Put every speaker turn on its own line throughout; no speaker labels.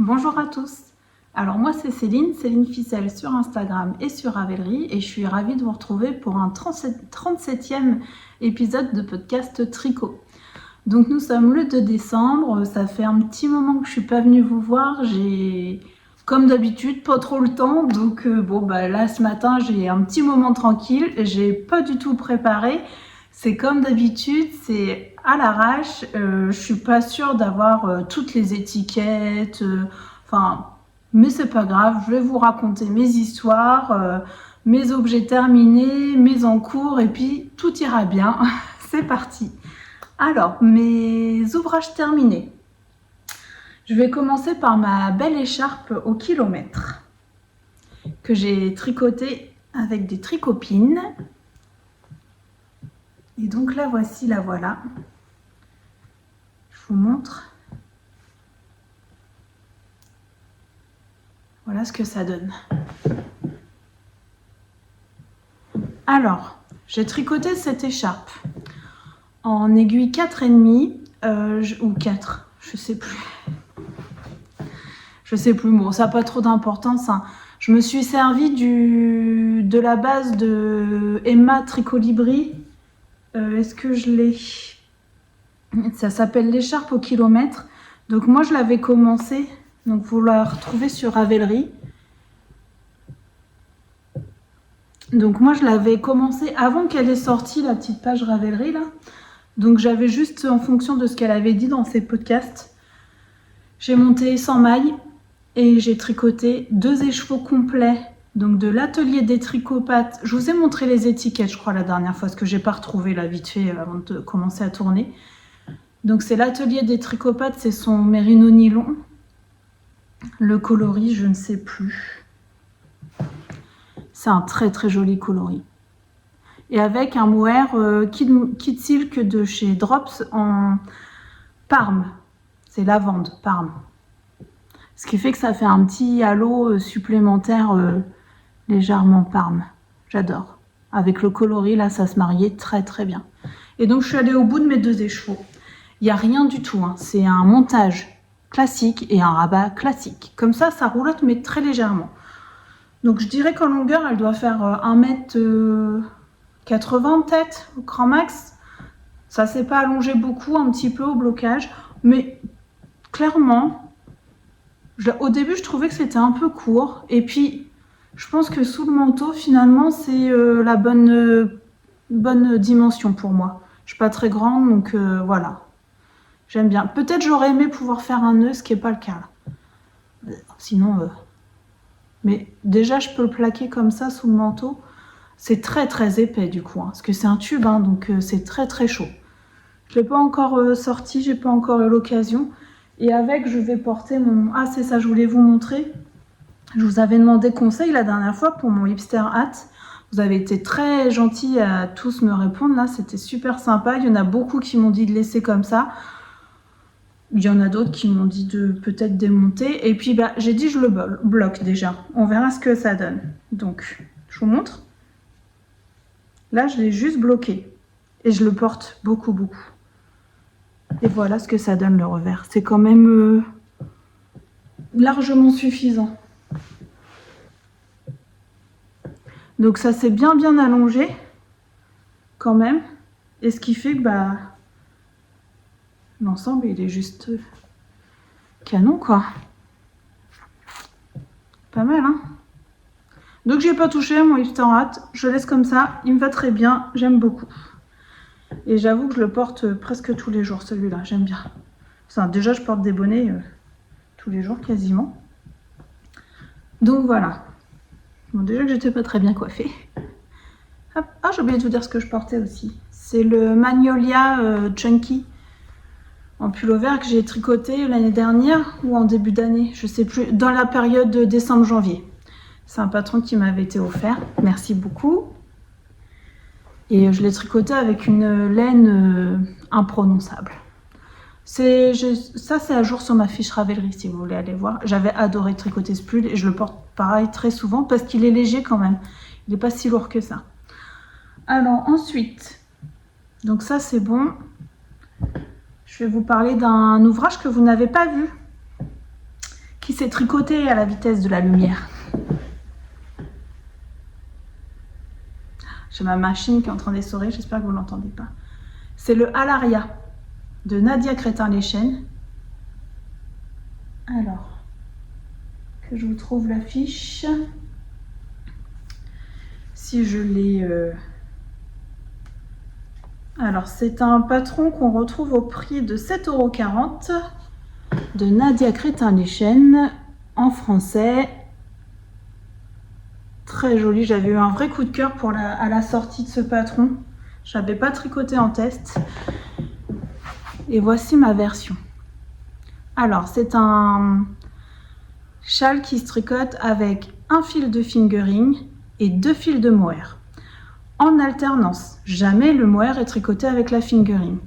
Bonjour à tous. Alors moi c'est Céline Ficelle sur Instagram et sur Ravelry et je suis ravie de vous retrouver pour un 37e épisode de podcast Tricot. Donc nous sommes le 2 décembre, ça fait un petit moment que je suis pas venue vous voir, j'ai comme d'habitude pas trop le temps, donc là ce matin j'ai un petit moment tranquille, j'ai pas du tout préparé. C'est comme d'habitude, c'est à l'arrache. Je suis pas sûre d'avoir toutes les étiquettes. Mais c'est pas grave. Je vais vous raconter mes histoires, mes objets terminés, mes en cours, et puis tout ira bien. C'est parti. Alors, mes ouvrages terminés. Je vais commencer par ma belle écharpe au kilomètre que j'ai tricotée avec des tricopines. Et donc la voici, la voilà. Je vous montre. Voilà ce que ça donne. Alors, j'ai tricoté cette écharpe en aiguille 4,5 ou 4, je sais plus. Bon, ça n'a pas trop d'importance, hein. Je me suis servi de la base de Emma Tricolibri. Est-ce que je l'ai? Ça s'appelle l'écharpe au kilomètre. Donc moi je l'avais commencé, donc vous la retrouvez sur Ravelry. Donc moi je l'avais commencé avant qu'elle ait sorti la petite page Ravelry là. Donc j'avais juste, en fonction de ce qu'elle avait dit dans ses podcasts, j'ai monté 100 mailles et j'ai tricoté 2 écheveaux complets. Donc de l'atelier des tricopathes. Je vous ai montré les étiquettes, je crois, la dernière fois, ce que j'ai pas retrouvé là vite fait avant de commencer à tourner. Donc c'est l'atelier des tricopathes, c'est son mérino nylon. Le coloris, je ne sais plus. C'est un très très joli coloris. Et avec un mohair Kid Silk de chez Drops en Parme. C'est lavande, Parme. Ce qui fait que ça fait un petit halo supplémentaire légèrement Parme. J'adore. Avec le coloris, là, ça se mariait très très bien. Et donc je suis allée au bout de mes 2 écheveaux. Il n'y a rien du tout, hein. C'est un montage classique et un rabat classique. Comme ça roulotte, mais très légèrement. Donc je dirais qu'en longueur, elle doit faire 1,80 m peut-être, au grand max. Ça s'est pas allongé beaucoup, un petit peu au blocage. Mais clairement, au début, je trouvais que c'était un peu court. Et puis, je pense que sous le manteau, finalement, c'est la bonne dimension pour moi. Je suis pas très grande, donc voilà. J'aime bien. Peut-être j'aurais aimé pouvoir faire un nœud, ce qui n'est pas le cas là. Sinon, mais déjà je peux le plaquer comme ça sous le manteau. C'est très très épais du coup, hein, parce que c'est un tube, hein, donc c'est très très chaud. Je ne l'ai pas encore sorti, j'ai pas encore eu l'occasion. Et avec, je vais porter mon... Ah, c'est ça, je voulais vous montrer. Je vous avais demandé conseil la dernière fois pour mon hipster hat. Vous avez été très gentils à tous me répondre là, c'était super sympa. Il y en a beaucoup qui m'ont dit de laisser comme ça. Il y en a d'autres qui m'ont dit de peut-être démonter. Et puis j'ai dit je le bloque déjà. On verra ce que ça donne. Donc, je vous montre. Là, je l'ai juste bloqué. Et je le porte beaucoup. Et voilà ce que ça donne le revers. C'est quand même largement suffisant. Donc ça s'est bien allongé. Quand même. Et ce qui fait que l'ensemble, il est juste canon, quoi. Pas mal, hein? Donc, j'ai pas touché mon hipster hat. Je laisse comme ça. Il me va très bien. J'aime beaucoup. Et j'avoue que je le porte presque tous les jours, celui-là. J'aime bien. Enfin, déjà, je porte des bonnets tous les jours, quasiment. Donc, voilà. Bon, déjà que j'étais pas très bien coiffée. Hop. Ah, j'ai oublié de vous dire ce que je portais aussi. C'est le Magnolia Chunky en pullover que j'ai tricoté l'année dernière ou en début d'année, je sais plus, dans la période de décembre-janvier. C'est un patron qui m'avait été offert, merci beaucoup. Et je l'ai tricoté avec une laine imprononçable. Ça c'est à jour sur ma fiche Ravelry si vous voulez aller voir. J'avais adoré tricoter ce pull et je le porte pareil très souvent parce qu'il est léger quand même. Il n'est pas si lourd que ça. Alors ensuite, donc ça c'est bon. Je vais vous parler d'un ouvrage que vous n'avez pas vu, qui s'est tricoté à la vitesse de la lumière. J'ai ma machine qui est en train d'essorer, j'espère que vous ne l'entendez pas. C'est le Alaria de Nadia Crétin-Leschen. Alors, que je vous trouve l'affiche. Si je l'ai... Alors, c'est un patron qu'on retrouve au prix de 7,40 € de Nadia Crétin-Leschen en français. Très joli, j'avais eu un vrai coup de cœur à la sortie de ce patron. Je n'avais pas tricoté en test. Et voici ma version. Alors, c'est un châle qui se tricote avec un fil de fingering et 2 fils de mohair. En alternance. Jamais le mohair est tricoté avec la fingering.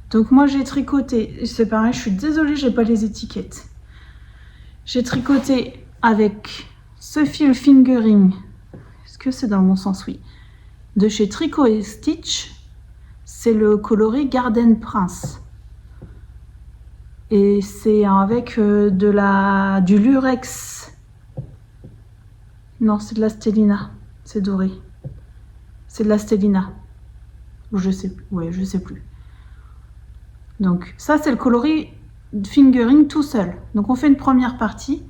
Donc moi j'ai tricoté, c'est pareil, je suis désolée, j'ai pas les étiquettes. J'ai tricoté avec ce fil fingering, est-ce que c'est dans le bon sens? Oui. De chez Tricot et Stitch, c'est le coloris Garden Prince. Et c'est avec du lurex. Non, c'est de la stellina, c'est doré. C'est de la stellina. Ou je sais plus. Donc ça c'est le coloris fingering tout seul. Donc on fait une première partie,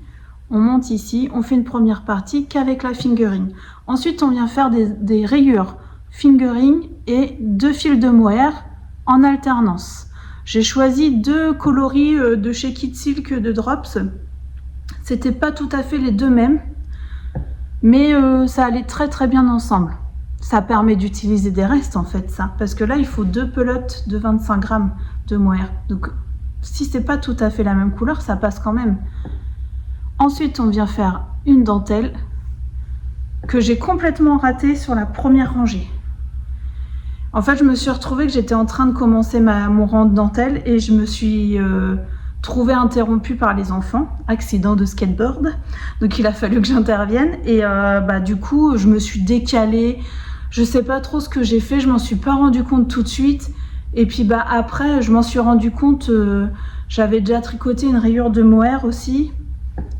on monte ici, on fait une première partie qu'avec la fingering. Ensuite on vient faire des rayures fingering et 2 fils de mohair en alternance. J'ai choisi 2 coloris de chez Kid Silk de Drops. C'était pas tout à fait les 2 mêmes, mais ça allait très très bien ensemble. Ça permet d'utiliser des restes en fait, ça, parce que là il faut 2 pelotes de 25 grammes de mohair. Donc si c'est pas tout à fait la même couleur, ça passe quand même. Ensuite on vient faire une dentelle que j'ai complètement ratée sur la première rangée. En fait je me suis retrouvée que j'étais en train de commencer mon rang de dentelle et je me suis trouvée interrompue par les enfants, accident de skateboard, donc il a fallu que j'intervienne et du coup je me suis décalée. Je sais pas trop ce que j'ai fait, je m'en suis pas rendu compte tout de suite. Et puis après, je m'en suis rendu compte, j'avais déjà tricoté une rayure de mohair aussi.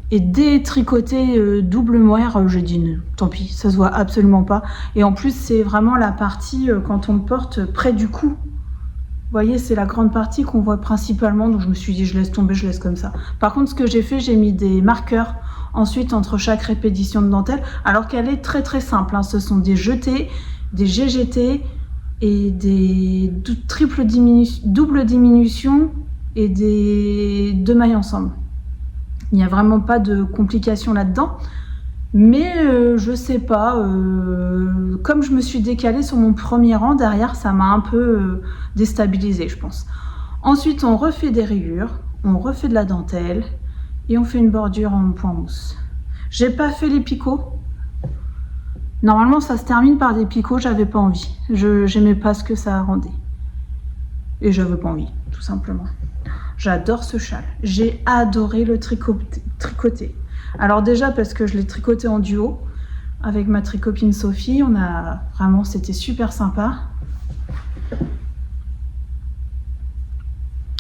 Et détricoté double mohair, j'ai dit non, tant pis, ça se voit absolument pas. Et en plus, c'est vraiment la partie quand on le porte près du cou. Vous voyez, c'est la grande partie qu'on voit principalement. Donc je me suis dit, je laisse tomber, je laisse comme ça. Par contre, ce que j'ai fait, j'ai mis des marqueurs ensuite entre chaque répétition de dentelle, alors qu'elle est très très simple, hein. Ce sont des jetés, des GGT et des double diminution et des 2 mailles ensemble. Il n'y a vraiment pas de complications là-dedans, mais je sais pas, comme je me suis décalée sur mon premier rang, derrière ça m'a un peu déstabilisée, je pense. Ensuite on refait des rayures, on refait de la dentelle, et on fait une bordure en point mousse. J'ai pas fait les picots. Normalement, ça se termine par des picots, j'avais pas envie. J'aimais pas ce que ça rendait. Et j'avais pas envie, tout simplement. J'adore ce châle. J'ai adoré le tricoter. Alors déjà parce que je l'ai tricoté en duo avec ma tricopine Sophie. C'était super sympa.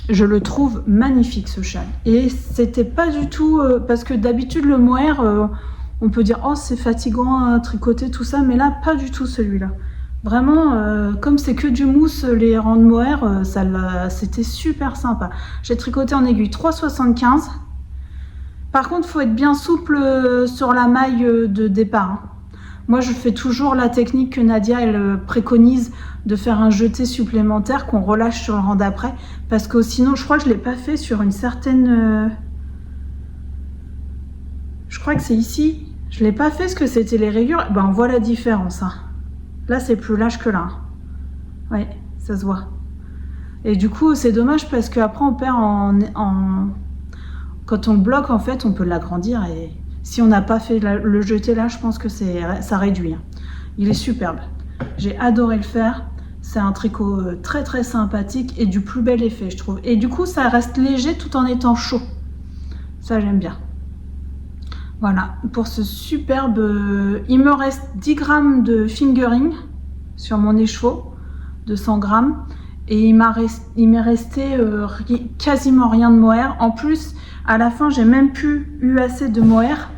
Je le trouve magnifique ce châle. Et c'était pas du tout... parce que d'habitude le mohair, on peut dire « Oh c'est fatigant à tricoter tout ça », mais là pas du tout celui-là. Vraiment, comme c'est que du mousse, les rangs de mohair, c'était super sympa. J'ai tricoté en aiguille 3,75. Par contre, il faut être bien souple sur la maille de départ, hein. Moi, je fais toujours la technique que Nadia elle préconise de faire un jeté supplémentaire qu'on relâche sur le rang d'après. Parce que sinon, je crois que je ne l'ai pas fait sur une certaine... Je crois que c'est ici. Je ne l'ai pas fait parce que c'était les rayures. Ben, on voit la différence, hein. Là, c'est plus lâche que là. Ouais, ça se voit. Et du coup, c'est dommage parce qu'après, on perd Quand on le bloque, en fait, on peut l'agrandir et... Si on n'a pas fait le jeté là, je pense que ça réduit. Il est superbe. J'ai adoré le faire. C'est un tricot très très sympathique et du plus bel effet, je trouve. Et du coup, ça reste léger tout en étant chaud. Ça, j'aime bien. Voilà, pour ce superbe... il me reste 10 grammes de fingering sur mon écheveau de 100 grammes. Et il m'est resté quasiment rien de mohair. En plus, À la fin, j'ai même plus eu assez de mohair.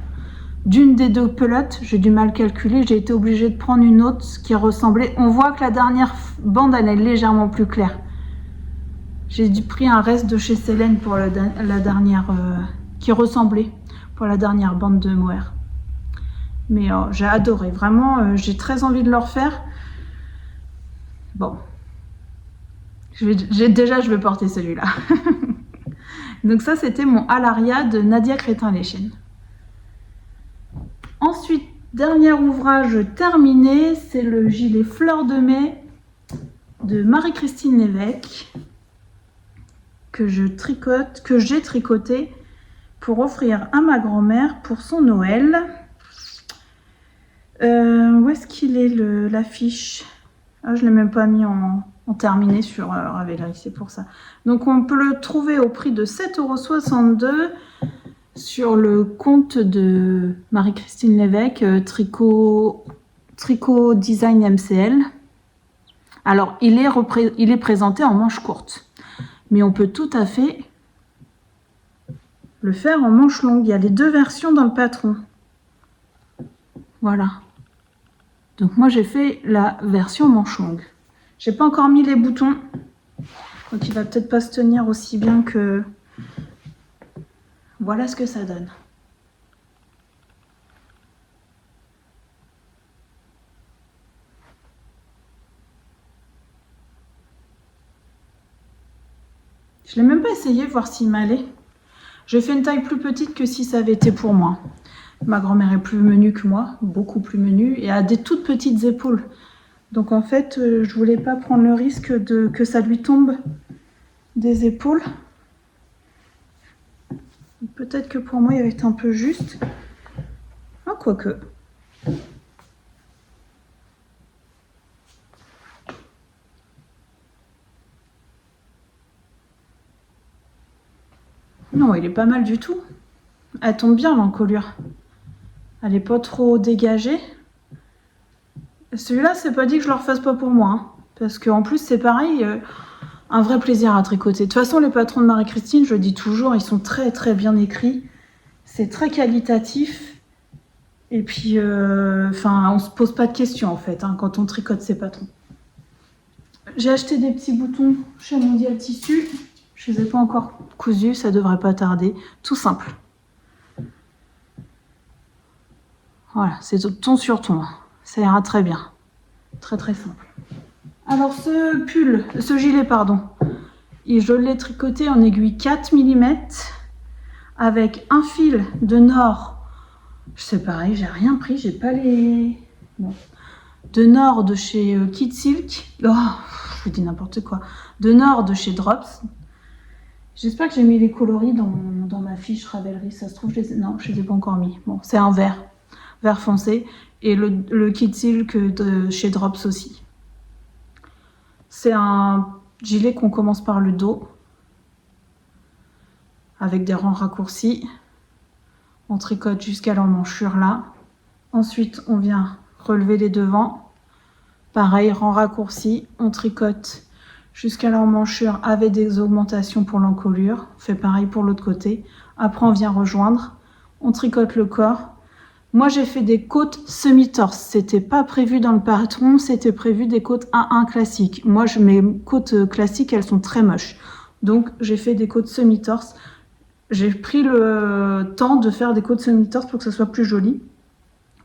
D'une des deux pelotes, j'ai du mal calculer, j'ai été obligée de prendre une autre qui ressemblait. On voit que la dernière bande, elle est légèrement plus claire. J'ai pris un reste de chez Célène pour la dernière, qui ressemblait pour la dernière bande de mohair. Mais j'ai adoré, vraiment, j'ai très envie de le refaire. Bon, je vais porter celui-là. Donc ça, c'était mon Alaria de Nadia Crétin-Léchène. Ensuite, dernier ouvrage terminé, c'est le gilet Fleur de Mai de Marie-Christine Lévesque que j'ai tricoté pour offrir à ma grand-mère pour son Noël. Où est-ce qu'il est l'affiche? Je ne l'ai même pas mis en terminé sur Ravelry, c'est pour ça. Donc on peut le trouver au prix de 7,62 € sur le compte de Marie-Christine Lévesque, Tricot Design MCL. Alors il est présenté en manche courte, mais on peut tout à fait le faire en manche longue. Il y a les deux versions dans le patron. Voilà. Donc moi j'ai fait la version manche longue. J'ai pas encore mis les boutons, donc il va peut-être pas se tenir aussi bien que... Voilà ce que ça donne. Je l'ai même pas essayé, voir s'il m'allait. J'ai fait une taille plus petite que si ça avait été pour moi. Ma grand-mère est plus menue que moi, beaucoup plus menue, et a des toutes petites épaules. Donc en fait, je voulais pas prendre le risque que ça lui tombe des épaules. Peut-être que pour moi, il va être un peu juste. Ah, quoique. Non, il est pas mal du tout. Elle tombe bien, l'encolure. Elle est pas trop dégagée. Celui-là, c'est pas dit que je le refasse pas pour moi. Hein, parce qu'en plus, c'est pareil, un vrai plaisir à tricoter. De toute façon, les patrons de Marie-Christine, je le dis toujours, ils sont très très bien écrits. C'est très qualitatif. Et puis, on se pose pas de questions en fait, hein, quand on tricote ses patrons. J'ai acheté des petits boutons chez Mondial Tissu. Je les ai pas encore cousus, ça devrait pas tarder. Tout simple. Voilà, c'est ton sur ton. Ça ira très bien. Très très simple. Alors ce gilet, je l'ai tricoté en aiguille 4 mm avec un fil de Nord. C'est pareil, j'ai rien pris, j'ai pas les... Bon. De Nord de chez Kid Silk. Oh, je vous dis n'importe quoi. De Nord de chez Drops. J'espère que j'ai mis les coloris dans ma fiche Ravelry. Ça se trouve, non, je les ai pas encore mis. Bon, c'est un vert foncé. Et le Kid Silk de chez Drops aussi. C'est un gilet qu'on commence par le dos. Avec des rangs raccourcis. On tricote jusqu'à l'emmanchure là. Ensuite, on vient relever les devants. Pareil, rang raccourci. On tricote jusqu'à l'emmanchure avec des augmentations pour l'encolure. On fait pareil pour l'autre côté. Après, on vient rejoindre. On tricote le corps. Moi, j'ai fait des côtes semi-torse. C'était pas prévu dans le patron, c'était prévu des côtes 1-1 classiques. Moi, mes côtes classiques, elles sont très moches. Donc, j'ai fait des côtes semi-torse. J'ai pris le temps de faire des côtes semi-torse pour que ça soit plus joli.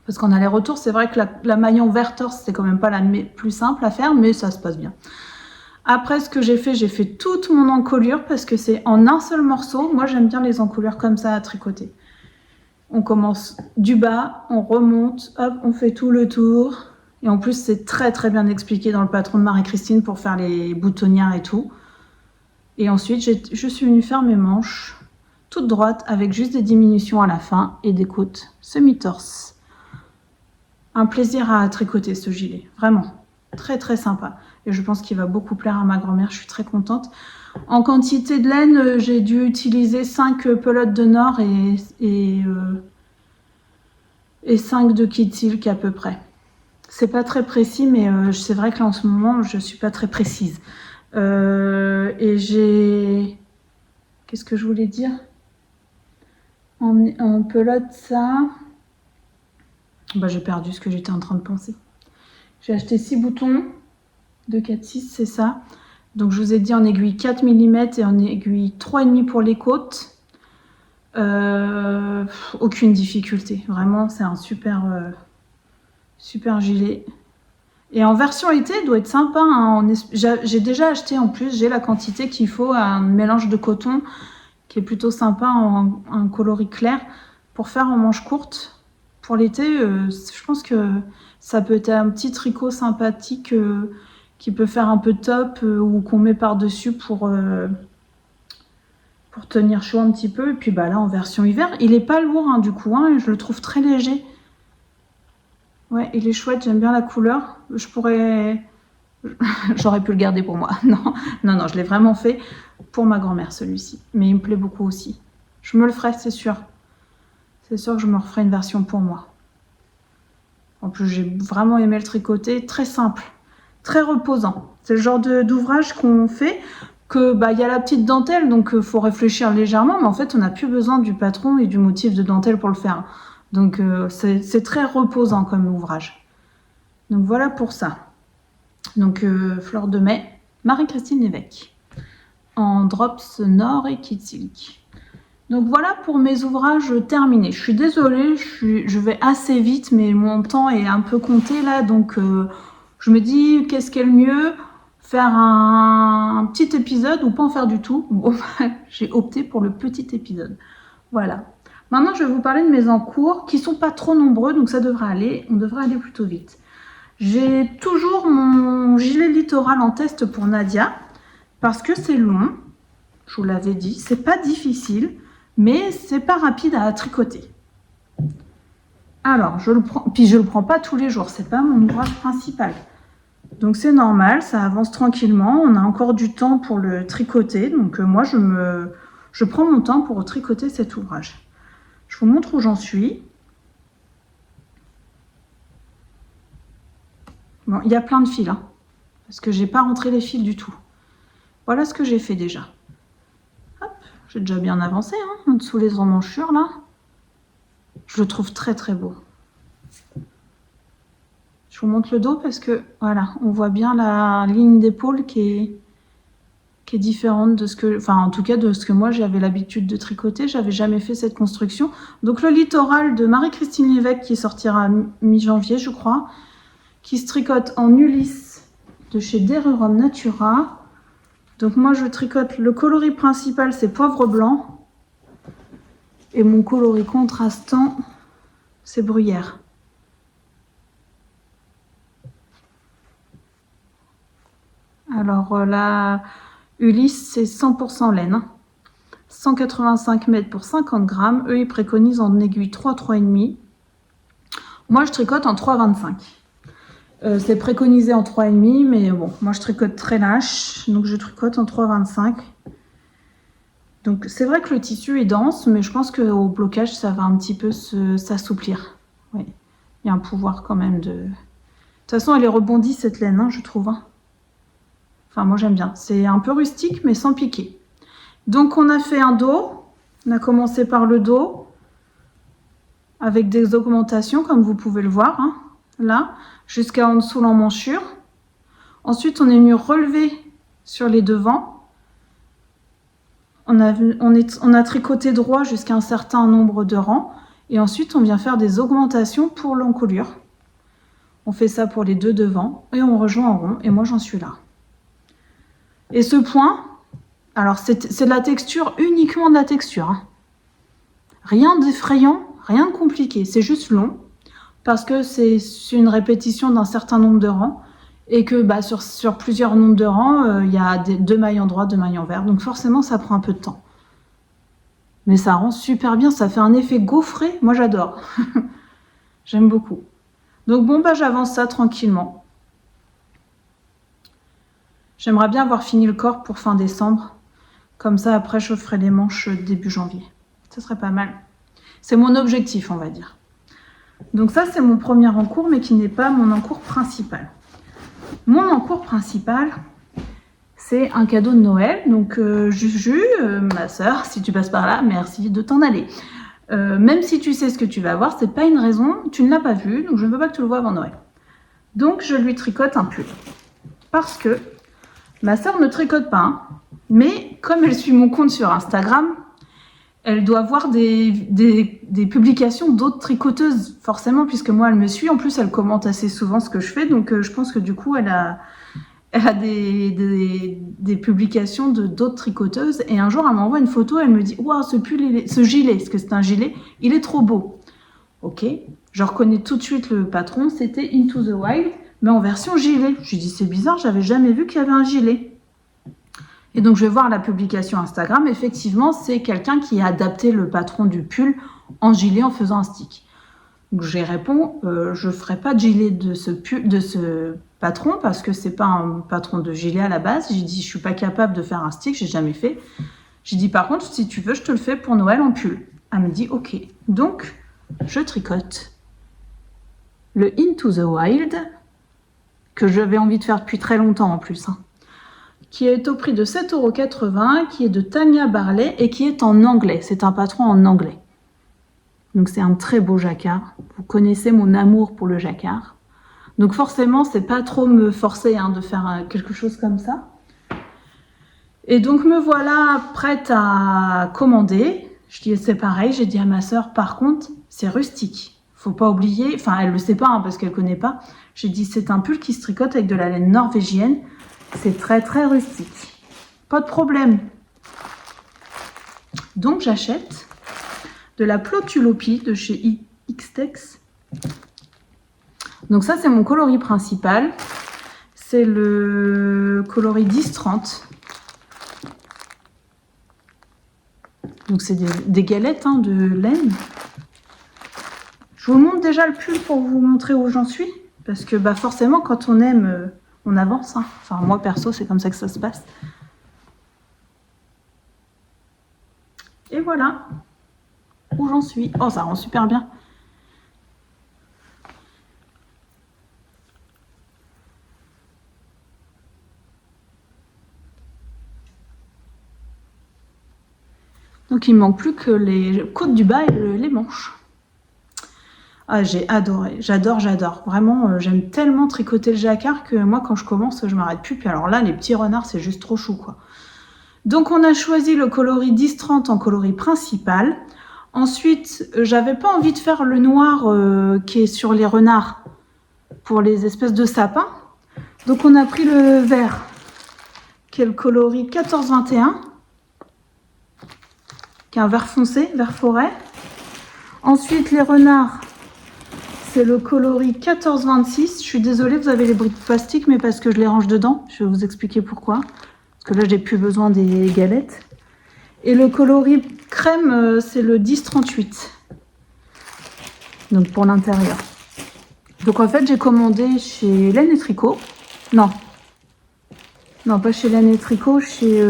Parce qu'en aller-retour, c'est vrai que la maillon vert torse, c'est quand même pas la plus simple à faire, mais ça se passe bien. Après, ce que j'ai fait toute mon encolure parce que c'est en un seul morceau. Moi, j'aime bien les encolures comme ça à tricoter. On commence du bas, on remonte, hop, on fait tout le tour. Et en plus, c'est très très bien expliqué dans le patron de Marie-Christine pour faire les boutonnières et tout. Et ensuite, je suis venue faire mes manches toutes droites avec juste des diminutions à la fin et des côtes semi-torse. Un plaisir à tricoter ce gilet, vraiment. Très très sympa. Et je pense qu'il va beaucoup plaire à ma grand-mère, je suis très contente. En quantité de laine, j'ai dû utiliser 5 pelotes de Nord et 5 de Kid Silk à peu près. C'est pas très précis, mais c'est vrai que là en ce moment, je suis pas très précise. Et j'ai... Qu'est-ce que je voulais dire? En pelote, ça... Bah, j'ai perdu ce que j'étais en train de penser. J'ai acheté 6 boutons de 4,6, c'est ça. Donc je vous ai dit en aiguille 4 mm et en aiguille 3,5 pour les côtes. Aucune difficulté. Vraiment, c'est un super gilet. Et en version été, il doit être sympa. Hein. J'ai déjà acheté en plus, j'ai la quantité qu'il faut, un mélange de coton qui est plutôt sympa en coloris clair pour faire en manches courtes. Pour l'été, je pense que ça peut être un petit tricot sympathique qui peut faire un peu top ou qu'on met par-dessus pour tenir chaud un petit peu. Et puis bah là, en version hiver, il est pas lourd hein, du coup, hein, je le trouve très léger. Ouais, il est chouette, j'aime bien la couleur. J'aurais pu le garder pour moi. Non, je l'ai vraiment fait pour ma grand-mère celui-ci. Mais il me plaît beaucoup aussi. Je me le ferai, c'est sûr. C'est sûr que je me referai une version pour moi. En plus, j'ai vraiment aimé le tricoter. Très simple, très reposant. C'est le genre d'ouvrage qu'on fait que bah y a la petite dentelle, donc faut réfléchir légèrement. Mais en fait, on n'a plus besoin du patron et du motif de dentelle pour le faire. Donc c'est très reposant comme ouvrage. Donc voilà pour ça. Donc Fleur de Mai, Marie-Christine Lévesque. En drops Nord et Kid Silk. Donc voilà pour mes ouvrages terminés. Je suis désolée, je vais assez vite, mais mon temps est un peu compté là. Donc je me dis, qu'est-ce qui est le mieux? Faire un petit épisode ou pas en faire du tout? Bon, j'ai opté pour le petit épisode. Voilà. Maintenant, je vais vous parler de mes encours qui sont pas trop nombreux, donc ça devrait aller. On devrait aller plutôt vite. J'ai toujours mon gilet littoral en test pour Nadia parce que c'est long. Je vous l'avais dit, c'est pas difficile, mais c'est pas rapide à tricoter. Alors, je le prends, puis je le prends pas tous les jours, c'est pas mon ouvrage principal. Donc c'est normal, ça avance tranquillement, on a encore du temps pour le tricoter, donc moi je prends mon temps pour tricoter cet ouvrage. Je vous montre où j'en suis. Bon, il y a plein de fils, hein, parce que j'ai pas rentré les fils du tout. Voilà ce que j'ai fait déjà. Hop, j'ai déjà bien avancé, hein, en dessous les emmanchures là. Je le trouve très très beau. Je vous montre le dos parce que voilà, on voit bien la ligne d'épaule qui est différente de ce que, enfin en tout cas de ce que moi j'avais l'habitude de tricoter. J'avais jamais fait cette construction. Donc le littoral de Marie-Christine Lévesque qui sortira mi-janvier je crois, qui se tricote en Ulysse de chez Dererum Natura. Donc moi je tricote, le coloris principal c'est poivre blanc et mon coloris contrastant c'est bruyère. Alors là, Ulysse, c'est 100% laine. 185 mètres pour 50 grammes. Eux, ils préconisent en aiguille 3, 3,5. Moi, je tricote en 3,25. C'est préconisé en 3,5, mais bon, moi, je tricote très lâche. Donc, je tricote en 3,25. Donc, c'est vrai que le tissu est dense, mais je pense qu'au blocage, ça va un petit peu s'assouplir. Oui, il y a un pouvoir quand même de... De toute façon, elle est rebondie, cette laine, hein, je trouve. Hein. Enfin, moi j'aime bien. C'est un peu rustique, mais sans piquer. Donc, on a fait un dos. On a commencé par le dos. Avec des augmentations, comme vous pouvez le voir. Hein, là, jusqu'à en dessous l'emmanchure. Ensuite, on est venu relever sur les devants. On a tricoté droit jusqu'à un certain nombre de rangs. Et ensuite, on vient faire des augmentations pour l'encolure. On fait ça pour les deux devants. Et on rejoint en rond. Et moi, j'en suis là. Et ce point, alors c'est de la texture, uniquement de la texture. Hein. Rien d'effrayant, rien de compliqué. C'est juste long parce que c'est une répétition d'un certain nombre de rangs et que bah, sur plusieurs nombres de rangs, il y a deux mailles en droit, deux mailles en vert. Donc forcément, ça prend un peu de temps. Mais ça rend super bien, ça fait un effet gaufré. Moi, j'adore. J'aime beaucoup. Donc bon, bah, j'avance ça tranquillement. J'aimerais bien avoir fini le corps pour fin décembre. Comme ça, après, je ferai les manches début janvier. Ce serait pas mal. C'est mon objectif, on va dire. Donc ça, c'est mon premier encours, mais qui n'est pas mon encours principal. Mon encours principal, c'est un cadeau de Noël. Donc, Juju, ma sœur, si tu passes par là, merci de t'en aller. Même si tu sais ce que tu vas avoir, c'est pas une raison, tu ne l'as pas vu, donc je ne veux pas que tu le vois avant Noël. Donc je lui tricote un pull. Parce que ma sœur ne tricote pas, hein, mais comme elle suit mon compte sur Instagram, elle doit voir des publications d'autres tricoteuses, forcément, puisque moi elle me suit. En plus, elle commente assez souvent ce que je fais, donc je pense que du coup, elle a des publications de d'autres tricoteuses. Et un jour, elle m'envoie une photo, elle me dit « Waouh, ce pull, ce gilet, parce que c'est un gilet, il est trop beau. » Ok, je reconnais tout de suite le patron, c'était Into the Wild, mais en version gilet. Je lui dis « C'est bizarre, j'avais jamais vu qu'il y avait un gilet. » Et donc, je vais voir la publication Instagram. Effectivement, c'est quelqu'un qui a adapté le patron du pull en gilet en faisant un stick. Donc, je réponds, je ne ferai pas de gilet de ce patron parce que c'est pas un patron de gilet à la base. J'ai dit, je suis pas capable de faire un stick, j'ai jamais fait. J'ai dit, par contre, si tu veux, je te le fais pour Noël en pull. Elle me dit, ok. Donc, je tricote le Into the Wild que j'avais envie de faire depuis très longtemps en plus, hein, qui est au prix de 7,80 €, qui est de Tania Barley et qui est en anglais. C'est un patron en anglais. Donc c'est un très beau jacquard. Vous connaissez mon amour pour le jacquard. Donc forcément, c'est pas trop me forcer de faire quelque chose comme ça. Et donc me voilà prête à commander. Je dis c'est pareil, j'ai dit à ma sœur, par contre, c'est rustique. Faut pas oublier, enfin elle le sait pas parce qu'elle connaît pas. J'ai dit c'est un pull qui se tricote avec de la laine norvégienne. C'est très très rustique. Pas de problème. Donc j'achète de la Plotulopie de chez Xtex. Donc ça c'est mon coloris principal. C'est le coloris 10-30. Donc c'est des galettes de laine. Je vous montre déjà le pull pour vous montrer où j'en suis. Parce que forcément quand on aime... on avance, hein. Enfin moi perso c'est comme ça que ça se passe. Et voilà où j'en suis. Oh ça rend super bien. Donc il ne manque plus que les côtes du bas et les manches. Ah, j'ai adoré, j'adore. Vraiment, j'aime tellement tricoter le jacquard que moi, quand je commence, je m'arrête plus. Puis alors là, les petits renards, c'est juste trop chou, quoi. Donc, on a choisi le coloris 10-30 en coloris principal. Ensuite, j'avais pas envie de faire le noir qui est sur les renards pour les espèces de sapins. Donc, on a pris le vert, qui est le coloris 14-21, qui est un vert foncé, vert forêt. Ensuite, les renards, c'est le coloris 14-26. Je suis désolée, vous avez les briques de plastique, mais parce que je les range dedans. Je vais vous expliquer pourquoi. Parce que là, j'ai plus besoin des galettes. Et le coloris crème, c'est le 10-38. Donc pour l'intérieur. Donc en fait, j'ai commandé chez Laine et Tricot. Non, pas chez Laine et Tricot, chez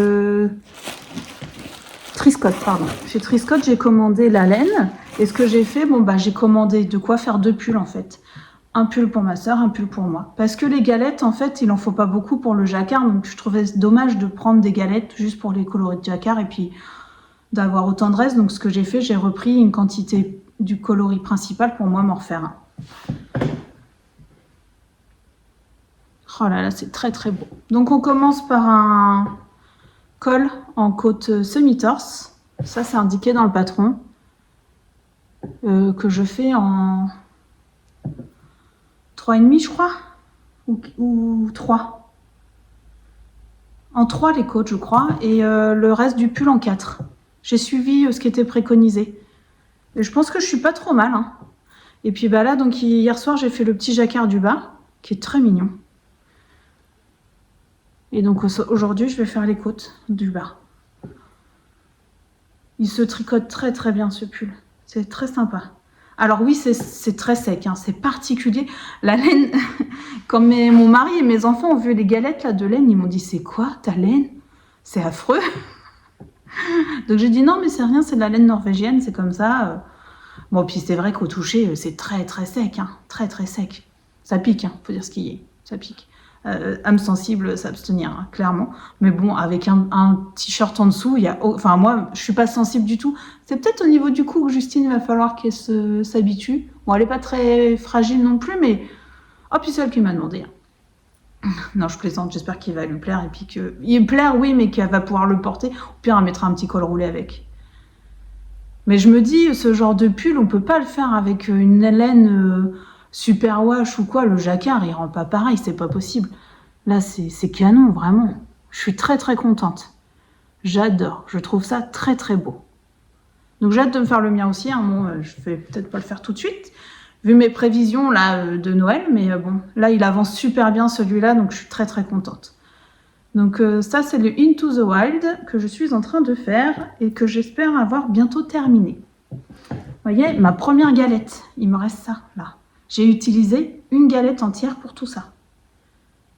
Triscott, pardon. Chez Triscott, j'ai commandé la laine. Et ce que j'ai fait, j'ai commandé de quoi faire 2 pulls en fait. Un pull pour ma soeur, un pull pour moi. Parce que les galettes, en fait, il en faut pas beaucoup pour le jacquard. Donc je trouvais dommage de prendre des galettes juste pour les coloris de jacquard et puis d'avoir autant de reste. Donc ce que j'ai fait, j'ai repris une quantité du coloris principal pour moi m'en refaire un. Oh là là, c'est très très beau. Donc on commence par un col en côte semi-torse. Ça, c'est indiqué dans le patron. Que je fais en 3,5 je crois, ou 3. En 3 les côtes je crois, et le reste du pull en 4. J'ai suivi ce qui était préconisé. Et je pense que je suis pas trop mal. Hein. Et puis là, donc hier soir, j'ai fait le petit jacquard du bas, qui est très mignon. Et donc aujourd'hui, je vais faire les côtes du bas. Il se tricote très très bien ce pull. C'est très sympa. Alors oui, c'est très sec, c'est particulier. La laine, quand mon mari et mes enfants ont vu les galettes là, de laine, ils m'ont dit « C'est quoi ta laine? C'est affreux !» Donc j'ai dit « Non, mais c'est rien, c'est de la laine norvégienne, c'est comme ça. » Bon, puis c'est vrai qu'au toucher, c'est très très sec, très très sec. Ça pique, faut dire ce qu'il y est, ça pique. âme sensible, s'abstenir, hein, clairement. Mais bon, avec un t-shirt en dessous, enfin moi, je suis pas sensible du tout. C'est peut-être au niveau du cou que Justine, il va falloir qu'elle s'habitue. Bon, elle est pas très fragile non plus, mais... Oh, puis c'est elle qui m'a demandé. Hein. Non, je plaisante, j'espère qu'il va lui plaire. Et puis que... Il me plaire, oui, mais qu'elle va pouvoir le porter. Au pire, elle mettra un petit col roulé avec. Mais je me dis, ce genre de pull, on peut pas le faire avec une laine superwash ou quoi. Le jacquard, il rend pas pareil, c'est pas possible. Là, c'est canon, vraiment. Je suis très très contente. J'adore, je trouve ça très très beau. Donc j'ai hâte de me faire le mien aussi. Hein. Bon, je vais peut-être pas le faire tout de suite, vu mes prévisions là de Noël. Mais bon, là, il avance super bien celui-là, donc je suis très très contente. Donc ça, c'est le Into the Wild que je suis en train de faire et que j'espère avoir bientôt terminé. Vous voyez, ma première galette, il me reste ça, là. J'ai utilisé une galette entière pour tout ça.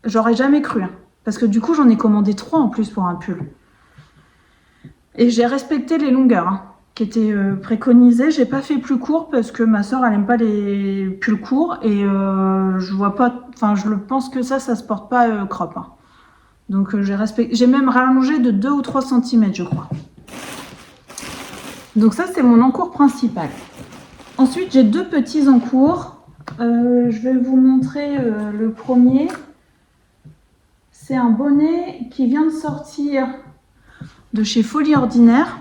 J'aurais jamais cru, hein, parce que du coup, j'en ai commandé 3 en plus pour un pull. Et j'ai respecté les longueurs hein, qui étaient préconisées. J'ai pas fait plus court parce que ma soeur, elle aime pas les pulls courts et je vois pas, enfin, je pense que ça se porte pas crop. Hein. Donc j'ai même rallongé de 2 ou 3 cm, je crois. Donc ça, c'est mon encours principal. Ensuite, j'ai 2 petits encours. Je vais vous montrer le premier. C'est un bonnet qui vient de sortir de chez Folie Ordinaire.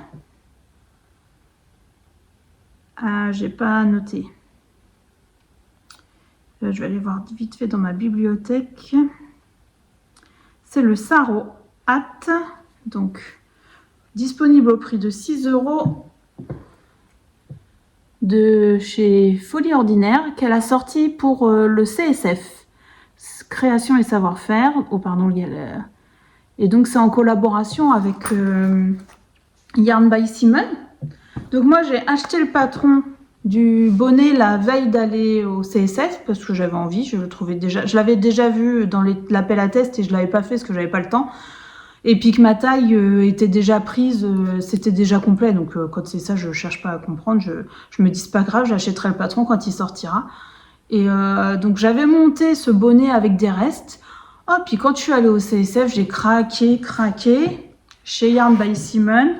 Ah, j'ai pas noté. Je vais aller voir vite fait dans ma bibliothèque. C'est le Saro Hat, donc disponible au prix de 6 € de chez Folie Ordinaire, qu'elle a sorti pour le CSF, Création et Savoir-faire. Oh pardon, il y a le... Et donc c'est en collaboration avec Yarn by Simone. Donc moi j'ai acheté le patron du bonnet la veille d'aller au CSF parce que j'avais envie, je l'avais déjà vu dans l'appel à test et je l'avais pas fait parce que j'avais pas le temps. Et puis que ma taille était déjà prise, c'était déjà complet. Donc quand c'est ça, je cherche pas à comprendre. Je me dis c'est pas grave, j'achèterai le patron quand il sortira. Et donc j'avais monté ce bonnet avec des restes. Oh, puis quand je suis allée au CSF, j'ai craqué chez Yarn by Simone.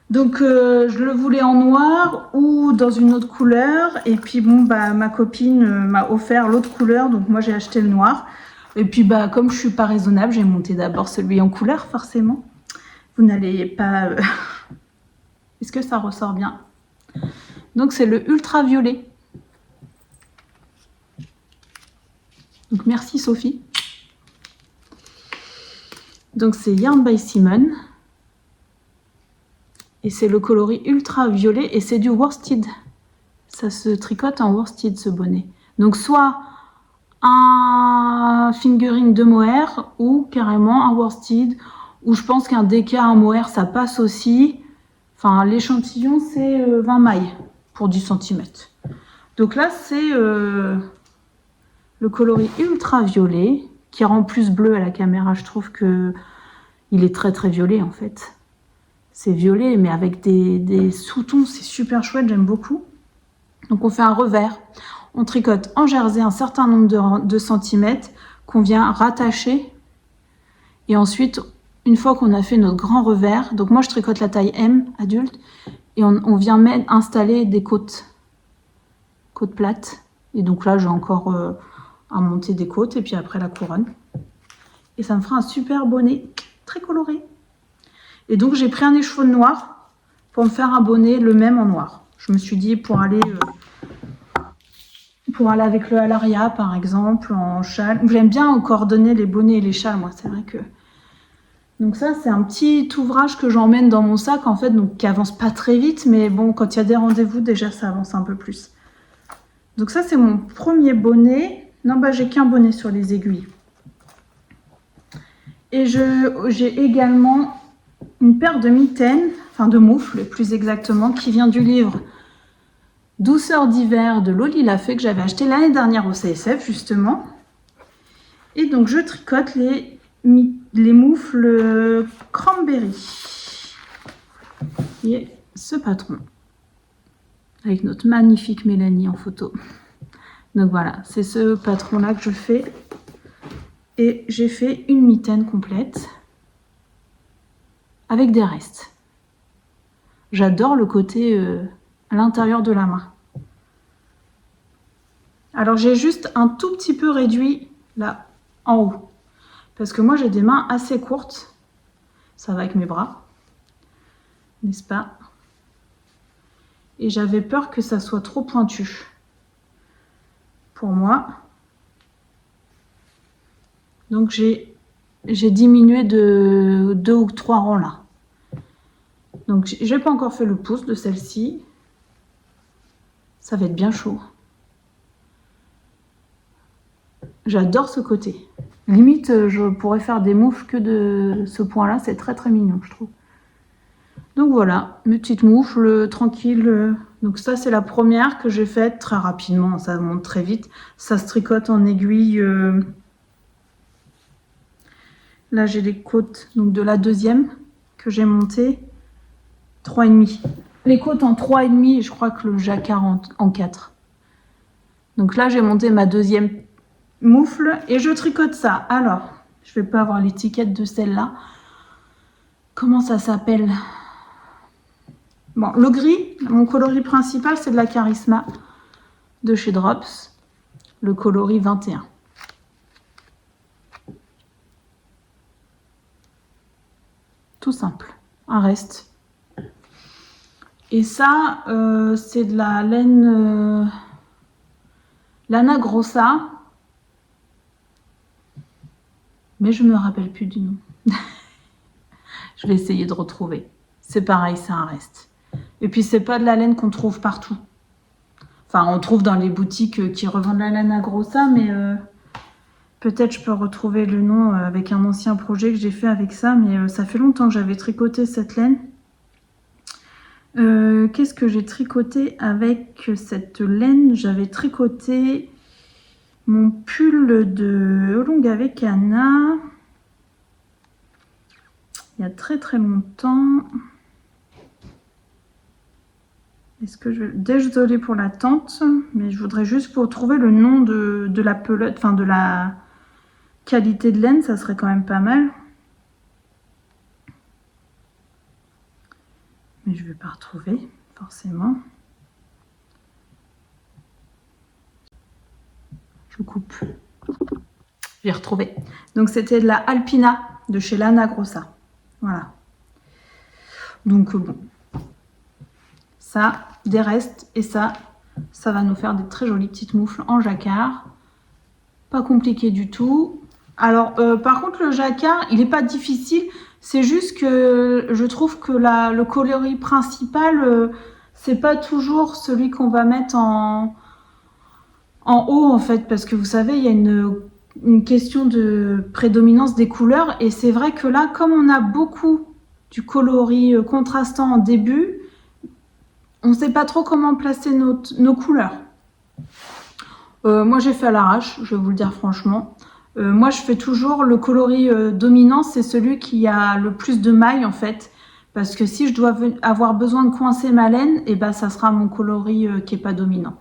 Donc je le voulais en noir ou dans une autre couleur. Et puis bon, bah ma copine m'a offert l'autre couleur, donc moi j'ai acheté le noir. Et puis bah comme je suis pas raisonnable, j'ai monté d'abord celui en couleur forcément. Vous n'allez pas... Est-ce que ça ressort bien? Donc c'est le ultraviolet. Donc merci Sophie. Donc c'est Yarn by Simone. Et c'est le coloris ultraviolet et c'est du worsted. Ça se tricote en worsted ce bonnet. Donc soit un fingering de mohair ou carrément un worsted. Ou je pense qu'un déca en mohair ça passe aussi. Enfin l'échantillon c'est 20 mailles pour 10 cm. Donc là c'est le coloris ultraviolet qui rend plus bleu à la caméra. Je trouve que il est très très violet en fait. C'est violet mais avec des sous-tons, c'est super chouette, j'aime beaucoup. Donc on fait un revers, on tricote en jersey un certain nombre de centimètres qu'on vient rattacher. Et ensuite, une fois qu'on a fait notre grand revers, donc moi je tricote la taille M adulte, et on vient installer des côtes plates. Et donc là j'ai encore à monter des côtes et puis après la couronne. Et ça me fera un super bonnet, très coloré. Et donc j'ai pris un écheveau noir pour me faire un bonnet le même en noir. Je me suis dit pour aller avec le Alaria par exemple, en châle. J'aime bien coordonner les bonnets et les châles, moi c'est vrai que... Donc ça c'est un petit ouvrage que j'emmène dans mon sac en fait, donc qui avance pas très vite, mais bon quand il y a des rendez-vous déjà ça avance un peu plus. Donc ça c'est mon premier bonnet. Non bah j'ai qu'un bonnet sur les aiguilles. Et j'ai également une paire de mitaines, enfin de moufles plus exactement, qui vient du livre Douceur d'hiver de Loli Lafay que j'avais acheté l'année dernière au CSF justement. Et donc je tricote les moufles cranberry. Et ce patron avec notre magnifique Mélanie en photo. Donc voilà, c'est ce patron là que je fais. Et j'ai fait une mitaine complète avec des restes. J'adore le côté à l'intérieur de la main. Alors j'ai juste un tout petit peu réduit là en haut. Parce que moi j'ai des mains assez courtes. Ça va avec mes bras. N'est-ce pas? Et j'avais peur que ça soit trop pointu. Pour moi. Donc j'ai diminué de 2 ou 3 rangs là. Donc j'ai pas encore fait le pouce de celle-ci. Ça va être bien chaud. J'adore ce côté. Limite, je pourrais faire des moufles que de ce point-là. C'est très très mignon, je trouve. Donc voilà, mes petites moufles tranquilles. Donc ça, c'est la première que j'ai faite très rapidement. Ça monte très vite. Ça se tricote en aiguille. Là, j'ai les côtes donc de la deuxième que j'ai montée. 3,5. Les côtes en 3,5 et je crois que le jacquard en 4. Donc là, j'ai monté ma deuxième moufle et je tricote ça. Alors, je vais pas avoir l'étiquette de celle-là. Comment ça s'appelle? Bon, le gris, mon coloris principal, c'est de la Charisma de chez Drops. Le coloris 21. Tout simple. Un reste. Et ça, c'est de la laine Lana Grossa. Mais je me rappelle plus du nom. Je vais essayer de retrouver. C'est pareil, c'est un reste. Et puis, c'est pas de la laine qu'on trouve partout. Enfin, on trouve dans les boutiques qui revendent la Lana Grossa, mais peut-être je peux retrouver le nom avec un ancien projet que j'ai fait avec ça, mais ça fait longtemps que j'avais tricoté cette laine. Qu'est-ce que j'ai tricoté avec cette laine? J'avais tricoté mon pull de Olongavé Cana il y a très très longtemps. Est-ce que je... Désolée pour l'attente, mais je voudrais juste pour trouver le nom de la pelote, enfin de la qualité de laine, ça serait quand même pas mal. Mais je ne vais pas retrouver, forcément. Je coupe. J'ai retrouvé. Donc c'était de la Alpina de chez Lana Grossa. Voilà. Donc bon. Ça, des restes et ça va nous faire des très jolies petites moufles en jacquard. Pas compliqué du tout. Alors par contre le jacquard, il n'est pas difficile. C'est juste que je trouve que le coloris principal, c'est pas toujours celui qu'on va mettre en haut en fait. Parce que vous savez, il y a une question de prédominance des couleurs. Et c'est vrai que là, comme on a beaucoup du coloris contrastant en début, on ne sait pas trop comment placer nos couleurs. Moi, j'ai fait à l'arrache, je vais vous le dire franchement. Moi, je fais toujours le coloris dominant, c'est celui qui a le plus de mailles en fait. Parce que si je dois avoir besoin de coincer ma laine, et ben, ça sera mon coloris qui n'est pas dominant.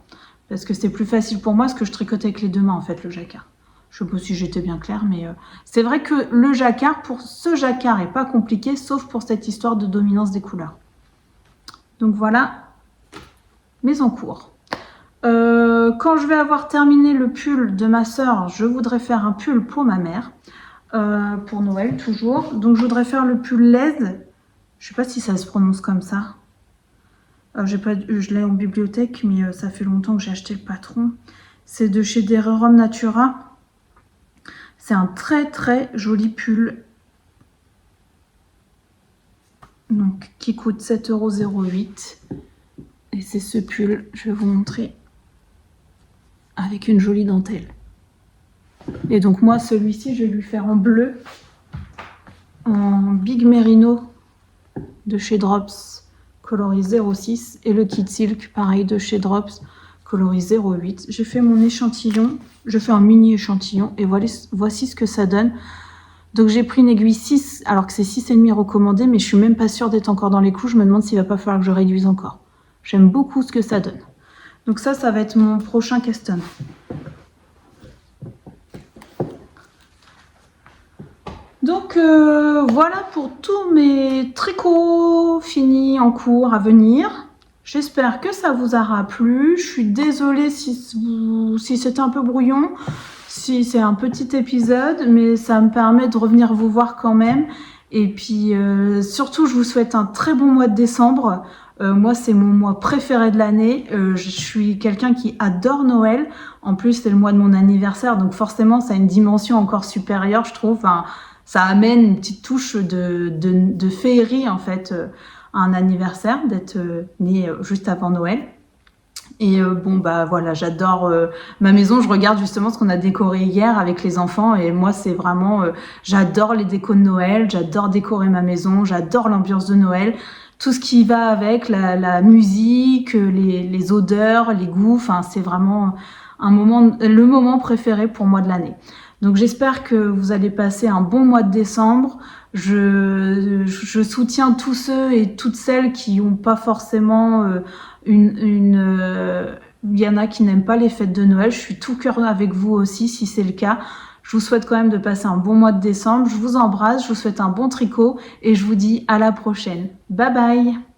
Parce que c'est plus facile pour moi, parce que je tricote avec les deux mains en fait, le jacquard. Je ne sais pas si j'étais bien claire, mais c'est vrai que le jacquard, pour ce jacquard, n'est pas compliqué, sauf pour cette histoire de dominance des couleurs. Donc voilà mes encours. Quand je vais avoir terminé le pull de ma soeur, je voudrais faire un pull pour ma mère, pour Noël toujours. Donc je voudrais faire le pull laise. Je sais pas si ça se prononce comme ça. Je l'ai en bibliothèque, mais ça fait longtemps que j'ai acheté le patron. C'est de chez Dererum Natura. C'est un très très joli pull. Donc qui coûte 7,08 €. Et c'est ce pull, je vais vous montrer, avec une jolie dentelle. Et donc moi, celui-ci, je vais lui faire en bleu, en Big Merino de chez Drops, coloris 06. Et le Kid Silk, pareil, de chez Drops, coloris 08. J'ai fait mon échantillon, je fais un mini échantillon, et voici ce que ça donne. Donc j'ai pris une aiguille 6, alors que c'est 6,5 recommandé, mais je suis même pas sûre d'être encore dans les clous. Je me demande s'il va pas falloir que je réduise encore. J'aime beaucoup ce que ça donne. Donc ça va être mon prochain custom. Donc voilà pour tous mes tricots finis en cours à venir. J'espère que ça vous aura plu. Je suis désolée si c'était un peu brouillon, si c'est un petit épisode, mais ça me permet de revenir vous voir quand même. Et puis surtout, je vous souhaite un très bon mois de décembre. Moi, c'est mon mois préféré de l'année. Je suis quelqu'un qui adore Noël. En plus, c'est le mois de mon anniversaire, donc forcément, ça a une dimension encore supérieure, je trouve. Enfin, ça amène une petite touche de féerie, en fait, à un anniversaire, d'être né juste avant Noël. Et bon, bah voilà, j'adore ma maison. Je regarde justement ce qu'on a décoré hier avec les enfants. Et moi, c'est vraiment... j'adore les décos de Noël, j'adore décorer ma maison, j'adore l'ambiance de Noël. Tout ce qui va avec, la musique, les odeurs, les goûts. Enfin, c'est vraiment le moment préféré pour moi de l'année. Donc j'espère que vous allez passer un bon mois de décembre. Je soutiens tous ceux et toutes celles qui n'ont pas forcément il y en a qui n'aiment pas les fêtes de Noël. Je suis tout cœur avec vous aussi si c'est le cas. Je vous souhaite quand même de passer un bon mois de décembre. Je vous embrasse, je vous souhaite un bon tricot et je vous dis à la prochaine. Bye bye!